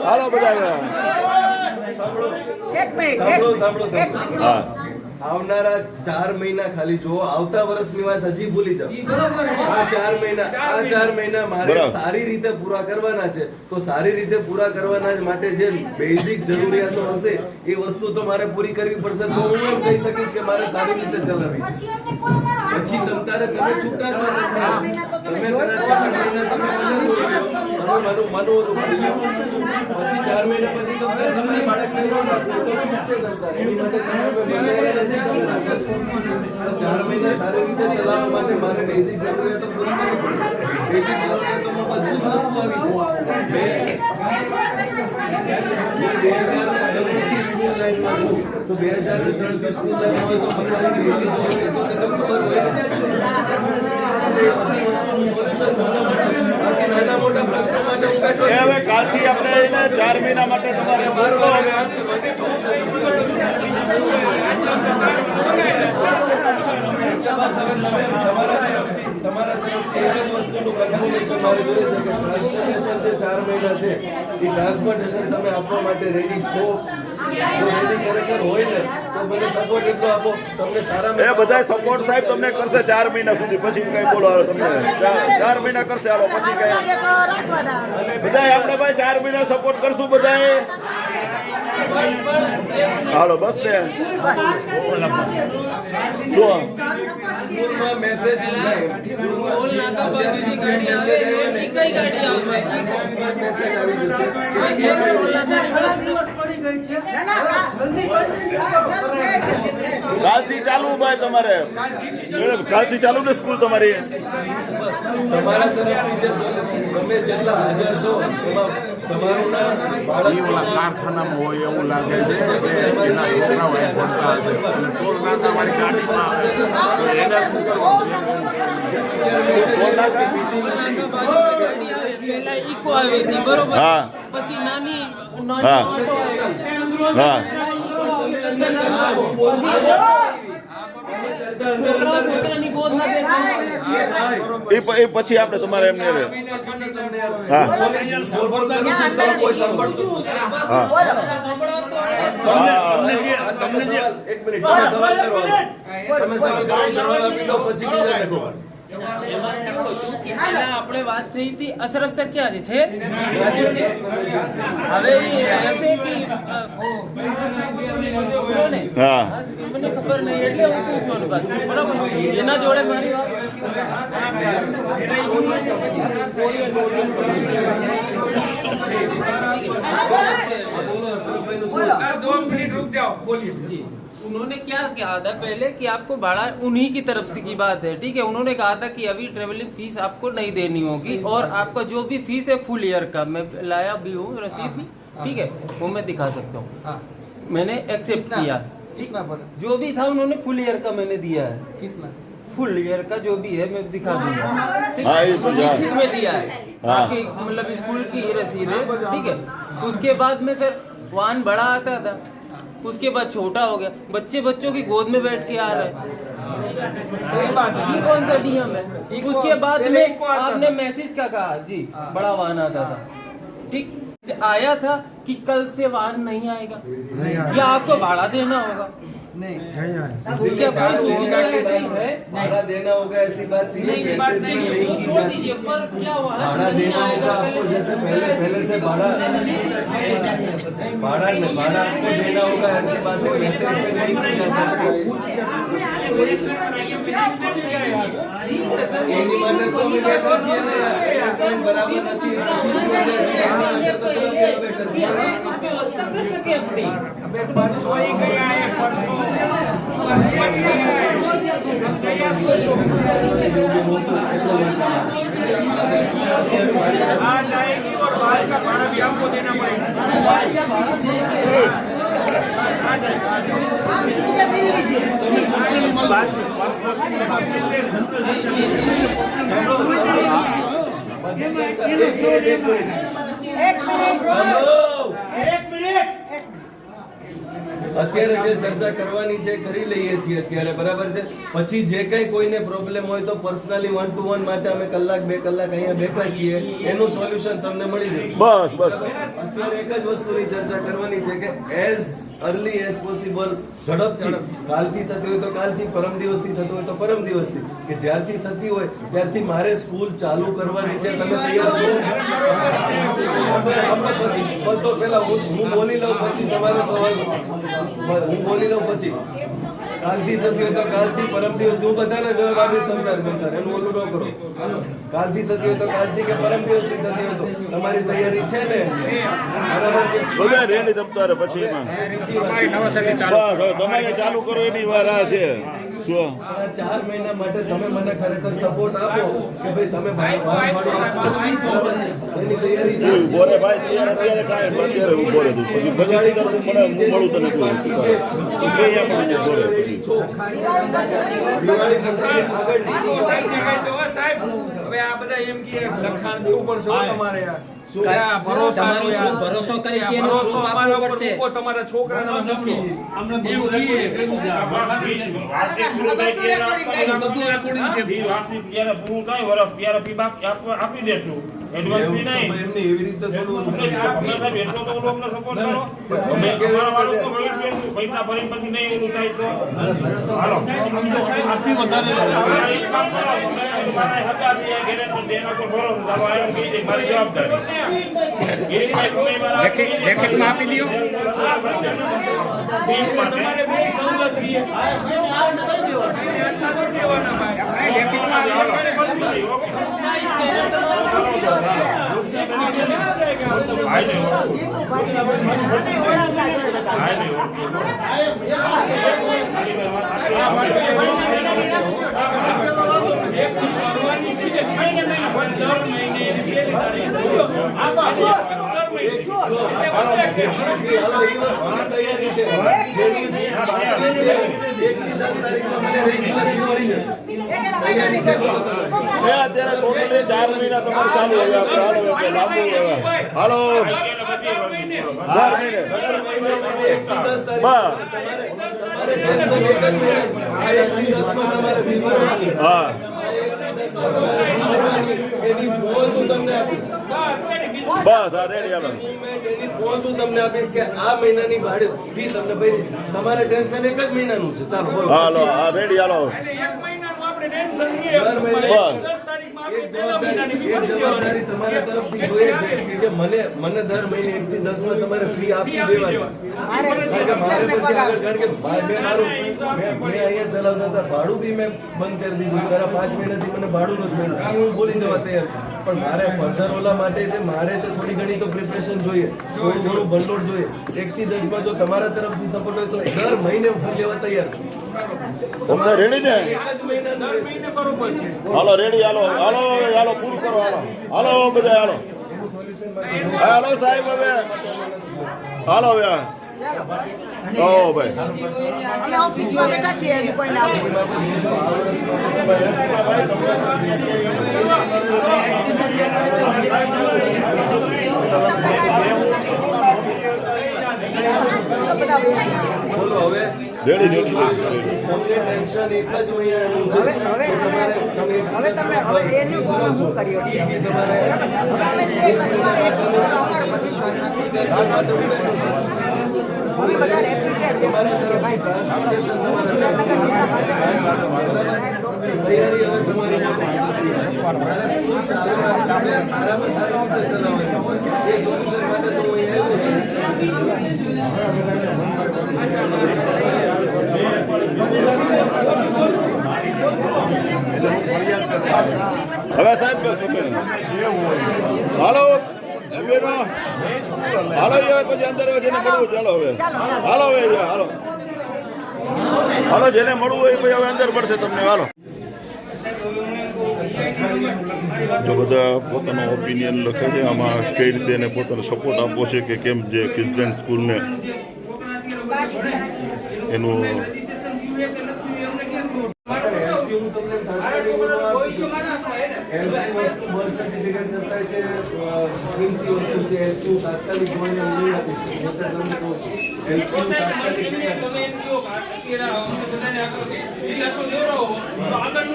હાલો બધા. એક મિનિટ સાંભળો. હા, આવનારા 4 મહિના ખાલી જો, આવતા વર્ષની વાત હજી ભૂલી જાઓ. આ 4 મહિના મારે બરાબર. સારી રીતે પૂરા કરવાના છે. તો સારી રીતે પૂરા કરવાના માટે જે બેઝિક જરૂરિયાતો હશે એ વસ્તુ તો મારે પૂરી કરવી પડશે. તો હું એમ કહી શકીશ કે મારે સારી રીતે ચલાવવી છે. પછી તમે છૂટા છો, તમે કદાચ 4 મહિના તમે માનો તો માની લો. પછી 4 મહિના પછી તમે બાળક નહીં રાખો તો છૂટ છે તમતારે. એની માટે તમે 4 મહિના સારી રીતે ચલાવવા માટે મારે બેઝિક જરૂરિયાતો પૂરી કરવી પડશે. બેઝિક જરૂરિયાતોમાં બધું જ વસ્તુ આવી જાય. સ્કૂલ લાઈનમાં છું તો 2003 સ્કૂલ લાઈનમાં હોય તો મને મારી બેઝિક જરૂરિયાતો તો ખબર હોય ને. એ બધી વસ્તુનું સોલ્યુશન તમને મળશે. બાકી નાના મોટા પ્રશ્નો માટે હું બેઠો એ હવે કાલથી આપણે એને 4 મહિના માટે તમારે મોકલો. હવે તમારા તરફથી એક જ વસ્તુનું કન્ફર્મેશન મારે જોઈએ છે કે ટ્રાન્સપોર્ટેશન જે 4 મહિના છે એ ટ્રાન્સપોર્ટેશન તમે આપવા માટે રેડી છો. ખરેખર હોય ને તો મને સપોર્ટ એટલો આપો તમને સારા એ બધા સપોર્ટ સાહેબ તમને કરશે 4 મહિના સુધી, પછી કઈ બોલો હાલો તમને 4 મહિના કરશે, હાલો પછી કઈ બધા આપણે ભાઈ 4 મહિના સપોર્ટ કરશું બધાએ, હાલો બસ ને શું સ્કૂલમાં મેસેજ ટોલ નાકા પર બીજી ગાડી આવે છે, એ કઈ ગાડી આવશે? મેસેજ આવી જશે એક ટોલ નાકાની કાલથી ચાલુ ભાઈ તમારે, કાલથી ચાલુ ને સ્કૂલ તમારી. તમારા તરફથી જે તમે જેટલા હાજર છો એમાં તમારું નામ બાળક કારખાનામાં હોય એવું લાગે છે કે એના છોકરાઓ અહીં ભણતા હશે અને ટોલ નાકા વાળી ગાડીમાં આવે તો એને શું કરવાનું? ટોલ નાકા બાજુમાં ગાડી આવે, પહેલા ઇકો આવી હતી બરોબર, હા. પછી નાની હા. ઓટો આવી. હા છોકરાઓ પોતાની ગોદમાં બેસે. એ પછી આપણે તમારે એમને હા કોઈ સાંભળતું હા તમને સવાલ એક મિનિટ તમે સવાલ કરવાનો તમે સવાલ કરો જવાબ આપી દો પછી બીજાને કહો એમાં કેવું હતું કે પહેલા આપણે વાત થઈ હતી અશરફ સર ક્યાં છે? હવે એ રહેશે કે ને? હા મને ખબર નહીં એટલે હું પૂછવાનું બસ બરાબર. એના જોડે મારી વાત उन्होंने क्या कहा था पहले कि आपको भाड़ा उन्हीं की तरफ से की बात है, ठीक है. उन्होंने कहा था कि अभी ट्रेवलिंग फीस आपको नहीं देनी होगी और आपका जो भी फीस है फुल ईयर का, मैं लाया भी हूँ रसीद भी, ठीक है, वो मैं दिखा सकता हूँ. मैंने एक्सेप्ट किया, कितना पड़ा जो भी था उन्होंने फुल ईयर का मैंने दिया है. कितना फुल ईयर का जो भी है मैं दिखा दूंगा. लिखित में दिया है, बाकी मतलब स्कूल की रसीद है, ठीक है. उसके बाद में सर वाहन बड़ा आता था, उसके बाद छोटा हो गया, बच्चों की गोद में बैठ के आ रहे हैं. सही बात है, ये कौन सा नियम है? उसके बाद में आपने मैसेज का कहा जी बड़ा वाहन आता था, ठीक आया था कि कल से वाहन नहीं आएगा या आपको भाड़ा देना होगा. नहीं क्या कोई सूचना ऐसी है? भाड़ा देना होगा ऐसी बात सीधे नहीं बात नहीं है, वो छोड़ दीजिए, पर क्या वाहन भाड़ा नहीं देना होगा आएगा आपको जैसे पहले से भाड़ा आपको देना होगा ऐसी बात है मैसेज पे नहीं की जा सकती. એની મને તો અમે બેઠા છીએ ને એડજસ્ટમેન્ટ બરાબર નથી व्यवस्था कर सके अपनी. परसों ही गया है परसों आज आएगी और बाहर का भाड़ा भी आपको देना पड़ेगा. અત્યારે જે ચર્ચા કરવાની છે કરી લઈએ છીએ અત્યારે બરાબર છે. પછી જે કઈ કોઈને પ્રોબ્લેમ હોય તો પર્સનલી 1 to 1 માટે અમે કલાક 2 કલાક અહીંયા બેઠા છીએ, એનું સોલ્યુશન તમને મળી જશે. બસ બસ અત્યારે એક જ વસ્તુની ચર્ચા કરવાની છે કે એઝ અર્લી એઝ પોસિબલ ઝડપથી કાલથી થતી હોય તો કાલથી, પરમ દિવસથી થતું હોય તો પરમ દિવસથી, કે જ્યારથી થતી હોય ત્યારથી મારે સ્કૂલ ચાલુ કરવાની છે. તમે તૈયાર છો? પછી તો પેલા હું બોલી લઉં પછી તમારો સવાલ હું બોલી લઉં પછી કાલથી થતી હોય તો કાલથી, પરમ દિવસ હું બધાને જવાબ આપીશ તમતારે એનું ઓલું ન કરો. કાલથી થતી હોય તો કાલથી કે પરમ દિવસથી થતી હોય તો તમારી તૈયારી છે ને? બરાબર છે બધા રેડી તમતારે પછી એમાં બસ હવે તમારે ચાલુ કરો એની વાર આ છે. શું 4 મહિના માટે તમે મને ખરેખર સપોર્ટ આપો કે ભાઈ તમે એની તૈયારી છે. ઉભો રે ભાઈ, અત્યારે કાંઈ અત્યારે ઉભો રે તું, પછી તને મળું તને શું દિવાળી પછી આગળ સાહેબ હવે આ બધા એમ કે લખાણ દેવું પડશે હો તમારે યાર. આ ભરોસો તમારી યાર. ઉપર ભરોસો કરી છે એનું ભરોસો proof અમારા આપવું ઉપર પડશે. મૂકો, તમારા છોકરાને મૂકી. એમ કહીએ. બધું રેકોર્ડિંગ છે. આપી દેશું એડવાન્સ બી નહીં એમને એવી રીતે થોડું પૈસા ભરી પછી નહીં એવું થાય તો આથી વધારે લેખિતમાં આપી દો. તમારે બે સવલત રહી. લેખિતમાં અત્યારે ટોટલી 4 મહિના તમારે ચાલુ હોય હાલો હા બસ આ રેડી હાલો પહોંચું તમને આપીશ કે આ મહિનાની ભાડે ફી તમને ભરી છે. તમારે ટેન્શન એક જ મહિનાનું છે. ચાલો બોલો. હાલો આ રેડી હાલો એક મહિનાનું આપણે ટેન્શન લઈએ. દર મહિને બસ. 10 તારીખમાં આપણે એક છેલ્લા મહિનાની ફી ભરી દેવાની. જવાબદારી તમારા તરફથી જોઈએ છે કે મને દર મહિને 1 થી 10 માં તમારે ફી આપી દેવાની. કારણ કે મારે પછી આગળ કારણ કે મેં અહીંયા ચલાવતા હતા ભાડું બી મેં બંધ કરી દીધું. મારા 5 મહિનાથી મને ભાડું નથી મળ્યું. હું બોલી જવા તૈયાર છું. પણ મારે ફર્ધર ઓલા માટે છે મારે તો થોડી ઘણી તો પ્રિપરેશન જોઈએ, થોડું ઘણું ભંડોળ જોઈએ. 1 થી 10 માં જો તમારા તરફથી સપોર્ટ હોય તો દર મહિને હું ફી લેવા તૈયાર છું. તમને રેડી ને એક જ મહિનાનું દર મહિને બરોબર છે. હાલો રેડી હાલો હાલો હાલો પૂરું કરો હાલો હાલો બધા હાલો હાલો સાહેબ હવે હાલો હવે ઓ ભાઈ અમે ઓફિસમાં બેઠા છીએ હજી કોઈ ના બોલો હવે રેડી તમને ટેન્શન એક જ મહિનાનું છે. હવે તમે એનું કોણ શું કર્યો છે તમારે હવે અમે છે તમારે એટલું અમારો પછી વિશ્વાસ નથી અમે બધા રેપ્યુટેડ વ્યક્તિ છીએ ભાઈ ટ્રાન્સપોર્ટેશન તમારે તૈયારી હવે તમારી મારે સ્કૂલ ચાલુ રાખવી છે, સારામાં સારી રીતે ચલાવવાની. એ સોલ્યુશન માટે તો હું હવે સાહેબ હાલો બેનો હાલો હવે પછી અંદર જેને મળવું ચાલો હવે હાલો હવે હાલો હાલો જેને મળવું હોય પછી હવે અંદર મળશે તમને હાલો જો બધા પોતાનો ઓપિનિયન લખે છે આમાં કઈ રીતે એને પોતાનો સપોર્ટ આપવો છે કે કેમ જે કિસલેન્ડ સ્કૂલને એનું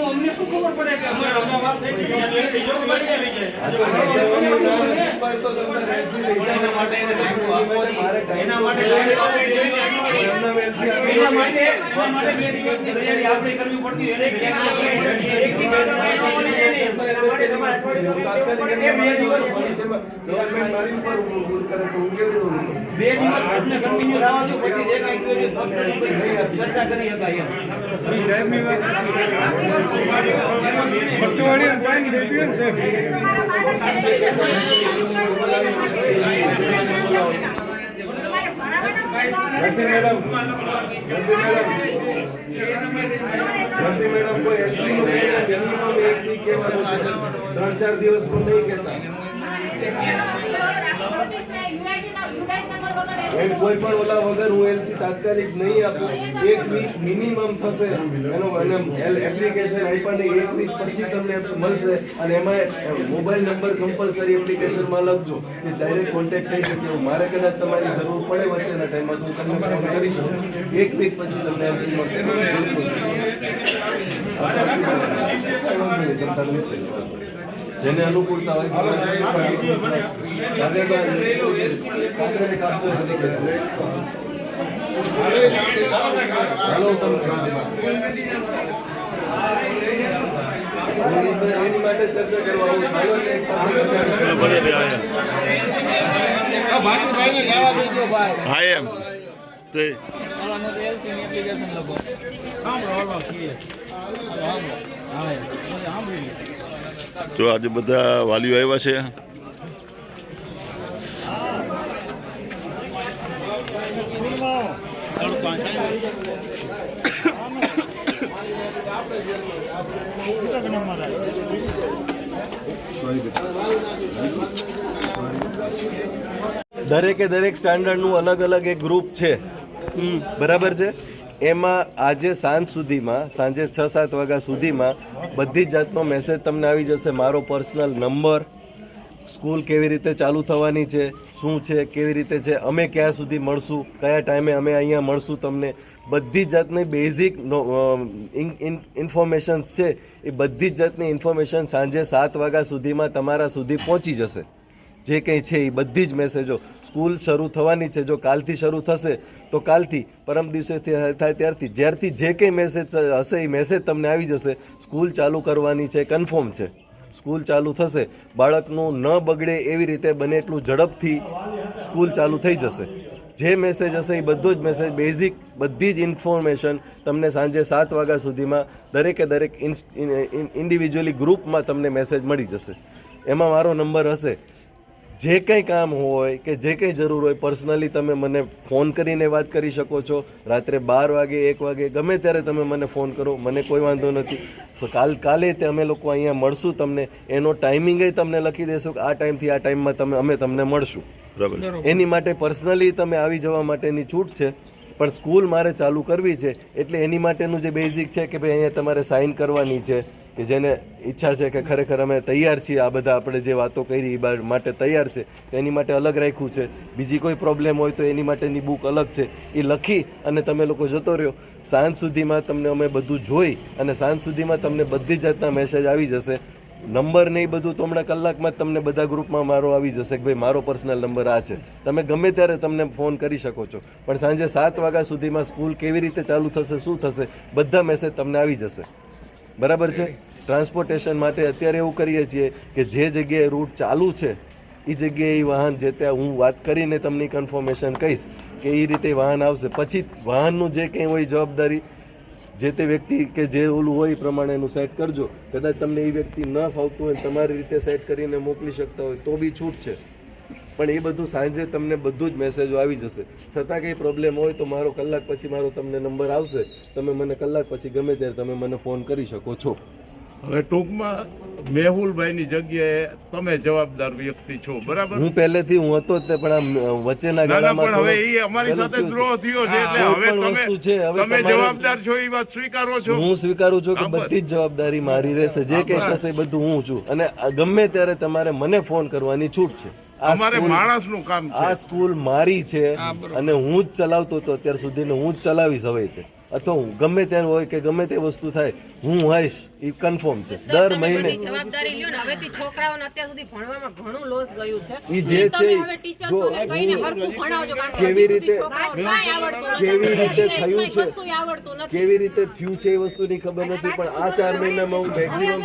અમને શું ખબર પડે કે મેડમ કોઈ એલસી નું મિનિમમ 1 વીક કહેવાનું છે, 3-4 દિવસ પણ નહીં કહેતા. નોટિસને UID ના UID નંબર વગર એમ કોઈ પણ ઓલા વગર હું એલસી તાત્કાલિક નહીં આપું. 1 વીક મિનિમમ થશે એનો, અને એપ્લિકેશન આપ્યાની 1 વીક પછી તમને મળશે. અને એમાં મોબાઈલ નંબર કમ્પલસરી એપ્લિકેશનમાં લખજો કે ડાયરેક્ટ કોન્ટેક્ટ થઈ શકે એવું. મારે કદાચ તમારી જરૂર પડે વચ્ચેના ટાઈમમાં તો હું તમને ફોન કરી શકું. 1 વીક પછી તમને એલસી મળશે. જેને અનુકૂળતા હોય એની માટે ચર્ચા કરવા આવું છું. એક સાથે ભાટીભાઈને જવા દેજો ભાઈ. હા એમ તે તો આજે બધા વાલીઓ આવ્યા છે. દરેક સ્ટાન્ડર્ડનું અલગ અલગ એક ગ્રુપ છે, બરાબર છે. એમાં આજે સાંજે 6-7 વાગ્યા સુધીમાં બધી જ જાતનો મેસેજ તમને આવી જશે. મારો પર્સનલ નંબર, સ્કૂલ કેવી રીતે ચાલુ થવાની છે, શું છે, કેવી રીતે છે, અમે ક્યાં સુધી મળશું, કયા ટાઈમે અમે અહીંયા મળશું, તમને બધી જ જાતની બેઝિક ઇન્ફોર્મેશન્સ છે. એ બધી જ જાતની ઇન્ફોર્મેશન સાંજે 7 વાગ્યા સુધીમાં તમારા સુધી પહોંચી જશે. જે કંઈ છે એ બધી જ મેસેજો. સ્કૂલ શરૂ થવાની છે, જો કાલથી શરૂ થશે તો કાલથી, પરમ દિવસે થાય જ્યારથી જે કંઈ મેસેજ હશે એ મેસેજ તમને આવી જશે. સ્કૂલ ચાલુ કરવાની છે, કન્ફર્મ છે. સ્કૂલ ચાલુ થશે, બાળકનું ન બગડે એવી રીતે બને એટલું ઝડપથી સ્કૂલ ચાલુ થઈ જશે. જે મેસેજ હશે એ બધો જ મેસેજ, બેઝિક બધી જ ઇન્ફોર્મેશન તમને સાંજે 7 વાગ્યા સુધીમાં દરેક ઇન્ડિવિજ્યુઅલી ગ્રુપમાં તમને મેસેજ મળી જશે. એમાં મારો નંબર હશે. જે કંઈ કામ હોય કે જે કંઈ જરૂર હોય પર્સનલી તમે મને ફોન કરીને વાત કરી શકો છો. રાત્રે 12 વાગે 1 વાગે ગમે ત્યારે તમે મને ફોન કરો, મને કોઈ વાંધો નથી. કાલે તે અમે લોકો અહીંયા મળશું. તમને એનો ટાઈમિંગ તમને લખી દેશું કે આ ટાઈમથી આ ટાઈમમાં અમે તમને મળશું. બરાબર. એની માટે પર્સનલી તમે આવી જવા માટેની છૂટ છે. પણ સ્કૂલ મારે ચાલુ કરવી છે એટલે એની માટેનું જે બેઝિક છે કે ભાઈ અહીંયા તમારે સાઇન કરવાની છે, કે જેને ઈચ્છા છે કે ખરેખર અમે તૈયાર છીએ, આ બધા આપણે જે વાતો કરી એ માટે તૈયાર છે, તો એની માટે અલગ રાખ્યું છે. બીજી કોઈ પ્રોબ્લેમ હોય તો એની માટેની બુક અલગ છે. એ લખી અને તમે લોકો જતો રહ્યો. સાંજ સુધીમાં તમને અમે બધું જોઈ અને સાંજ સુધીમાં તમને બધી જાતના મેસેજ આવી જશે. નંબર નહીં બધું તો હમણાં કલાકમાં જ તમને બધા ગ્રુપમાં મારો આવી જશે કે ભાઈ મારો પર્સનલ નંબર આ છે. તમે ગમે ત્યારે તમને ફોન કરી શકો છો. પણ સાંજે 7 વાગ્યા સુધીમાં સ્કૂલ કેવી રીતે ચાલુ થશે, શું થશે, બધા મેસેજ તમને આવી જશે. બરાબર છે. ટ્રાન્સપોર્ટેશન માટે અત્યારે એવું કરીએ છીએ કે જે જગ્યાએ રૂટ ચાલુ છે એ જગ્યાએ વાહન જે ત્યાં હું વાત કરીને તમને કન્ફર્મેશન કહીશ કે એ રીતે વાહન આવશે. પછી વાહનનું જે કંઈ હોય જવાબદારી જે તે વ્યક્તિ કે જે ઓલું હોય એ પ્રમાણેનું સેટ કરજો. કદાચ તમને એ વ્યક્તિ ન ફાવતું હોય તમારી રીતે સેટ કરીને મોકલી શકતા હોય તો બી છૂટ છે. પણ એ બધું સાંજે તમને બધું જ મેસેજો આવી જશે. છતાં કંઈ પ્રોબ્લેમ હોય તો મારો કલાક પછી મારો તમને નંબર આવશે. તમે મને કલાક પછી ગમે ત્યારે તમે મને ફોન કરી શકો છો. હવે ટૂંકમાં મેહુલભાઈની જગ્યાએ તમે જવાબદાર વ્યક્તિ છો, બરાબર? હું પહેલેથી હું હતો જ તે, પણ આ વચ્ચેના ગાળામાં પણ હવે એ અમારી સાથે દ્રોહ થયો છે એટલે હવે તમે જવાબદાર છો એ વાત સ્વીકારો છો? હું સ્વીકારું છું કે બધી જ જવાબદારી મારી રહેશે. જે કંઈ થશે એ બધું હું છું. અને ગમે ત્યારે તમારે મને ફોન કરવાની છૂટ છે. અમારે માણસનું કામ છે. આ સ્કૂલ મારી છે અને હું જ ચલાવતો હતો અત્યાર સુધી, હું જ ચલાવીશ હવે તે. અથવા હું ગમે ત્યારે હોય કે ગમે તે વસ્તુ થાય હું હોઈશ એ કન્ફર્મ છે. દર મહિને જવાબદારી લ્યો ને. હવેથી છોકરાઓને અત્યાર સુધી ભણવામાં ઘણું લોસ ગયું છે. ઈ જે છે જો કેવી રીતે થયું છે, કેવી રીતે થયું છે એ વસ્તુની ખબર નથી. પણ આ 4 મહિનામાં હું મેક્સિમમ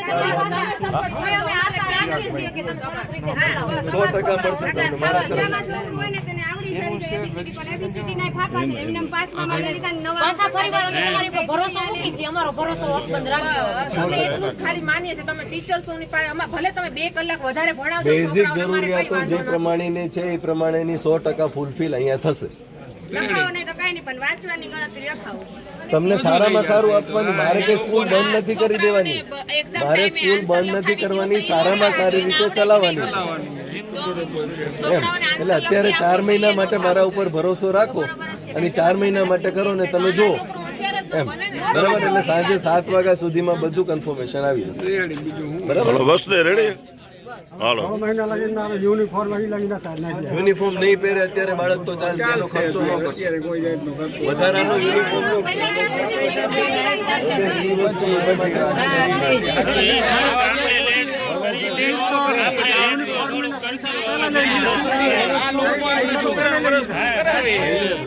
100% મળશે તમને મારા બેઝિક જરૂરિયાતો જે પ્રમાણેની છે એ પ્રમાણેની 100% ફૂલફિલ અહીંયા થશે. તમને સારામાં સારું આપવાનું. મારે કઈ સ્કૂલ બંધ નથી કરી દેવાની, મારે સ્કૂલ બંધ નથી કરવાની, સારામાં સારી રીતે ચલાવવાની એમ. એટલે અત્યારે 4 મહિના માટે મારા ઉપર ભરોસો રાખો અને 4 મહિના માટે કરો ને તમે જુઓ એમ, બરાબર. એટલે સાંજે 7 વાગ્યા સુધીમાં બધું કન્ફર્મેશન આવી જશે, બરાબર. બસ ને રેડી. હાલો યુનિફોર્મ નહીં પહેરે અત્યારે બાળક તો ચાલશે, એનો ખર્ચો ન કરશે વધારાનો યુનિફોર્મ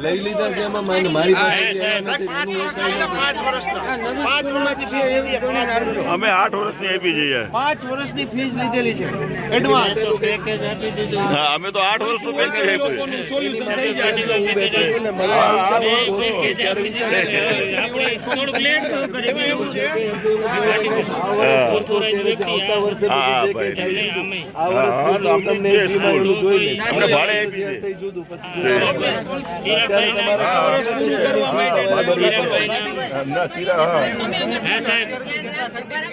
લઈ લીધા છે એમાં મારી પાસે અમે 8 વર્ષની આપી જઈએ. 5 વર્ષની ફીસ લીધેલી છે એડવાન્સ. હા, અમે તો 8 વર્ષનું પેકેજ આપ્યું.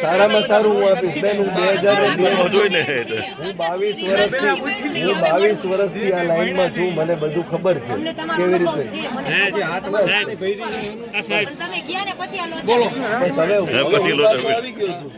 સારામાં સારું હું આપીશ બેન. હું 22 વર્ષથી આ લાઈનમાં છું, મને બધું ખબર છે કેવી રીતે. બસ હવે પછી લો તમે. આવી ગયો છું.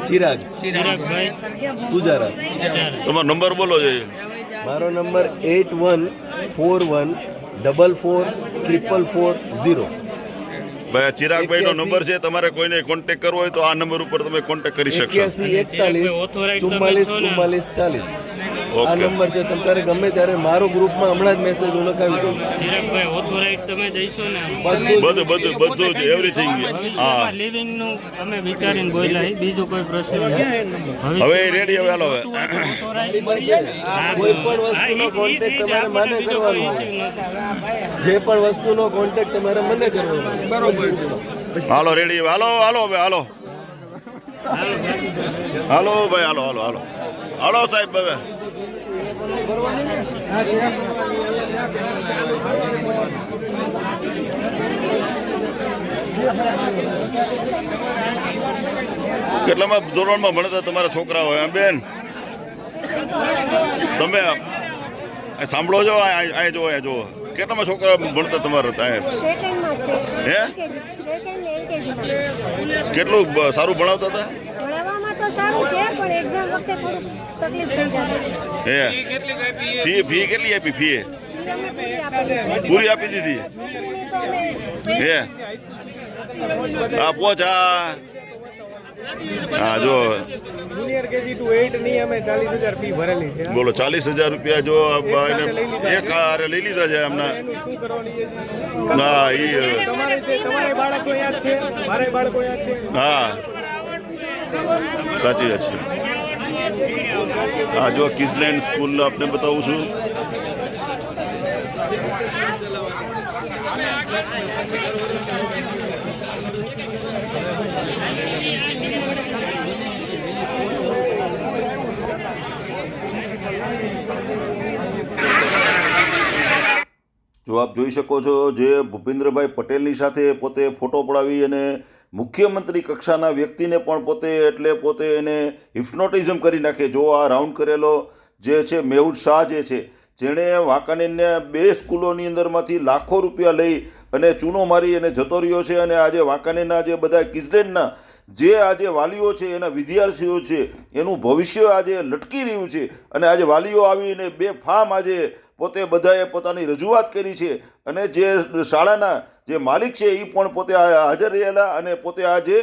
ચિરાગ પૂજારા. તમારો નંબર બોલો છે. મારો નંબર 8141444440. ભાઈ ચિરાગભાઈ નો નંબર છે, તમારે કોઈને કોન્ટેક્ટ કરવો હોય તો આ નંબર ઉપર તમે કોન્ટેક્ટ કરી શકશો. 8141444440 આ નંબર છે. તમારે ગમે ત્યારે મારો ગ્રુપમાં હમણાં જ મેસેજ હું લખાવી દઉં છું. ચિરાગભાઈ ઓથોરાઇઝ તમે જઈશો ને બધું જ એવરીથિંગ. હા, લિવિંગ નું અમે વિચારીને બોલ્યા, બીજું કોઈ પ્રશ્ન નથી. હવે રેડી. હવે હાલો. હવે કોઈ પણ વસ્તુનો કોન્ટેક્ટ તમારે મને કરવાનો, જે પણ વસ્તુનો કોન્ટેક્ટ તમારે મને કરવાનો, બરોબર. હાલો રેડી. હાલો હાલો હવે હાલો હાલો ભાઈ હાલો હાલો હાલો હાલો સાહેબ. હવે કેટલામાં ધોરણમાં ભણતા તમારા છોકરાઓ? બેન તમે સાંભળો છો? આ જો કેટલામાં છોકરા ભણતા તમારા? હે, કેટલું સારું ભણાવતા હતા? હે, ફી કેટલી આપી? ફી પૂરી આપી દીધી? હે, હા પહોંચા. હા જો જુનિયર કેજી ટુ 8 ની અમે 40,000 ફી ભરેલી છે. બોલો 40,000 રૂપિયા જો એક હારે લઈ લીધા છે એમના. હા, તમારે બાળકો યાદ છે, મારે બાળકો યાદ છે. હા, સાચી વાત છે. હા જો કિસલેન્ડ સ્કૂલ આપને બતાવું છું. જો આપ જોઈ શકો છો, જે ભૂપેન્દ્રભાઈ પટેલની સાથે પોતે ફોટો પડાવી અને મુખ્યમંત્રી કક્ષાના વ્યક્તિને પણ પોતે એને હિપ્નોટિઝમ કરી નાખે. જો આ રાઉન્ડ કરેલો જે છે મેહુલ શાહ જે છે, જેણે વાંકાનેરને 2 સ્કૂલોની અંદરમાંથી લાખો રૂપિયા લઈ અને ચૂનો મારી અને જતો રહ્યો છે. અને આજે વાંકાનેરના જે બધા કિઝલેન્ડના જે આજે વાલીઓ છે, એના વિદ્યાર્થીઓ છે, એનું ભવિષ્ય આજે લટકી રહ્યું છે. અને આજે વાલીઓ આવીને બેફામ આજે પોતે બધાએ પોતાની રજૂઆત કરી છે. અને જે શાળાના જે માલિક છે એ પણ પોતે હાજર રહેલા અને પોતે આજે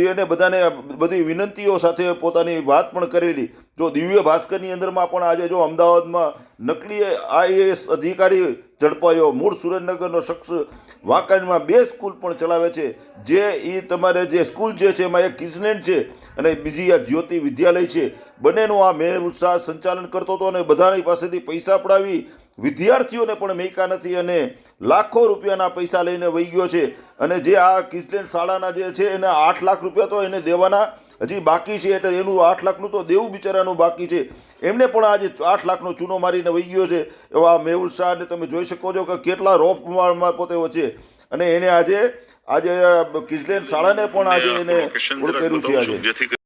એને બધાને બધી વિનંતીઓ સાથે પોતાની વાત પણ કરેલી. જો દિવ્ય ભાસ્કરની અંદરમાં પણ આજે જો અમદાવાદમાં નકલી IAS અધિકારી ઝડપાયો. મૂળ સુરેન્દ્રનગરનો શખ્સ વાંકાનેરમાં 2 સ્કૂલ પણ ચલાવે છે. જે એ તમારે જે સ્કૂલ જે છે એમાં એક કિઝલેન્ડ છે અને બીજી આ જ્યોતિ વિદ્યાલય છે. બંનેનું આ મેહુલ શાહ સંચાલન કરતો હતો અને બધાની પાસેથી પૈસા પડાવી વિદ્યાર્થીઓને પણ મેકા નથી અને લાખો રૂપિયાના પૈસા લઈને વહી ગયો છે. અને જે આ કિઝલેન્ડ શાળાના જે છે એને 8 લાખ રૂપિયા તો એને દેવાના હજી બાકી છે. એટલે એનું 8 લાખનું તો દેવું બિચારાનું બાકી છે. એમને પણ આજે 8 લાખનો ચૂનો મારીને વહી ગયો છે. એવા મેહુલ શાહને તમે જોઈ શકો છો કે કેટલા રોપમાં પોતે છે. અને એને આજે કિઝલેન્ડ શાળાને પણ આજે એને ઓળખેલું છે આજે.